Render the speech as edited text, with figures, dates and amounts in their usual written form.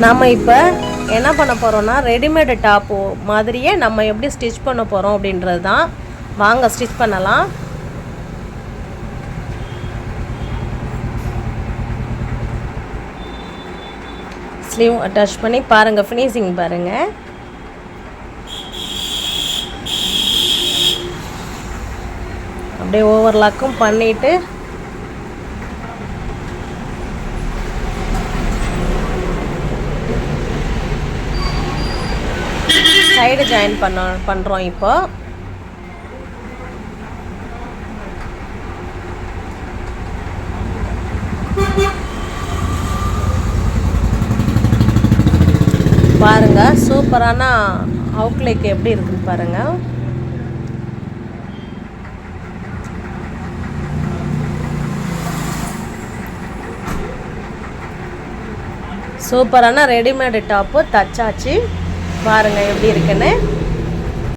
நாம் இப்போ என்ன பண்ண போகிறோன்னா ரெடிமேடு டாப்பு மாதிரியே நம்ம எப்படி ஸ்டிச் பண்ண போகிறோம் அப்படின்றது தான். வாங்க ஸ்டிச் பண்ணலாம். ஸ்லீவ் அட்டாச் பண்ணி பாருங்கள், ஃபினிஷிங் பாருங்கள். அப்படியே ஓவர்லாக்கும் பண்ணிவிட்டு சைடு ஜாயின் பண்ணுறோம். இப்போ பாருங்கள், சூப்பரான அவுட்லைக் எப்படி இருக்குன்னு பாருங்கள். சூப்பரான ரெடிமேடு டாப்பு தச்சாச்சு. பாருங்கள் எப்படி இருக்குன்னு.